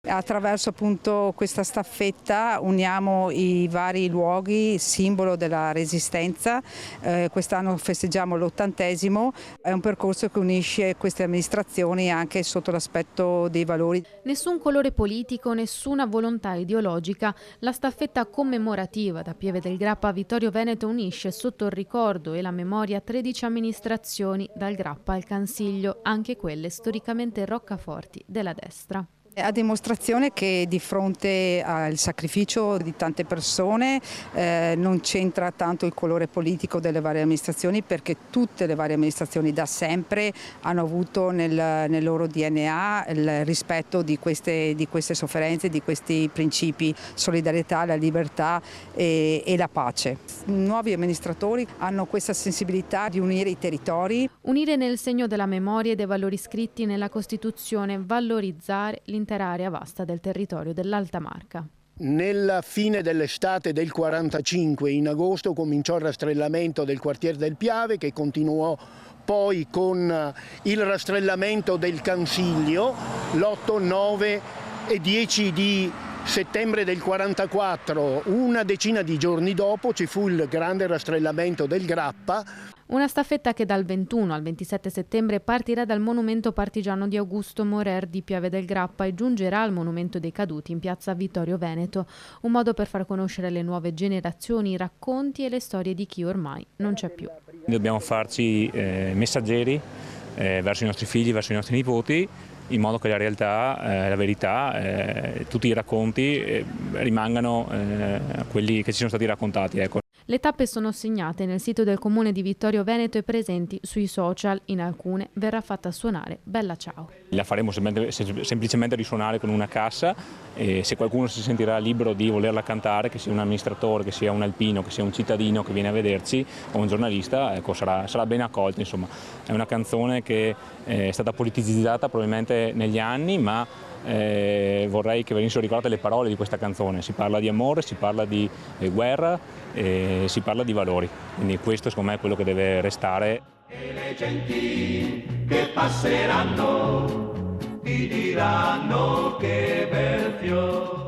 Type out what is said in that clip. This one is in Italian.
Attraverso appunto questa staffetta uniamo i vari luoghi, simbolo della resistenza. Quest'anno festeggiamo l'80°, è un percorso che unisce queste amministrazioni anche sotto l'aspetto dei valori. Nessun colore politico, nessuna volontà ideologica. La staffetta commemorativa da Pieve del Grappa a Vittorio Veneto unisce sotto il ricordo e la memoria 13 amministrazioni dal Grappa al Cansiglio, anche quelle storicamente roccaforti della destra. A dimostrazione che di fronte al sacrificio di tante persone non c'entra tanto il colore politico delle varie amministrazioni, perché tutte le varie amministrazioni da sempre hanno avuto nel loro DNA il rispetto di queste sofferenze, di questi principi: solidarietà, la libertà e la pace. I nuovi amministratori hanno questa sensibilità di unire i territori. Unire nel segno della memoria e dei valori scritti nella Costituzione, valorizzare l'intera area vasta del territorio dell'Alta Marca. Nella fine dell'estate del 45, in agosto, cominciò il rastrellamento del quartier del Piave, che continuò poi con il rastrellamento del Cansiglio. L'8, 9 e 10 di settembre del 44, una decina di giorni dopo, ci fu il grande rastrellamento del Grappa. Una staffetta che dal 21 al 27 settembre partirà dal monumento partigiano di Augusto Morer di Pieve del Grappa e giungerà al monumento dei caduti in piazza Vittorio Veneto, un modo per far conoscere alle nuove generazioni i racconti e le storie di chi ormai non c'è più. Dobbiamo farci messaggeri verso i nostri figli, verso i nostri nipoti, in modo che la realtà, la verità, tutti i racconti rimangano quelli che ci sono stati raccontati. Ecco. Le tappe sono segnate nel sito del comune di Vittorio Veneto e presenti sui social. In alcune verrà fatta suonare Bella Ciao. La faremo semplicemente risuonare con una cassa, e se qualcuno si sentirà libero di volerla cantare, che sia un amministratore, che sia un alpino, che sia un cittadino che viene a vederci o un giornalista, ecco, sarà ben accolto. Insomma, è una canzone che è stata politicizzata probabilmente negli anni, ma vorrei che venissero ricordate le parole di questa canzone. Si parla di amore, si parla di guerra, si parla di valori, quindi questo secondo me è quello che deve restare. E le genti che passeranno ti diranno che bel fiore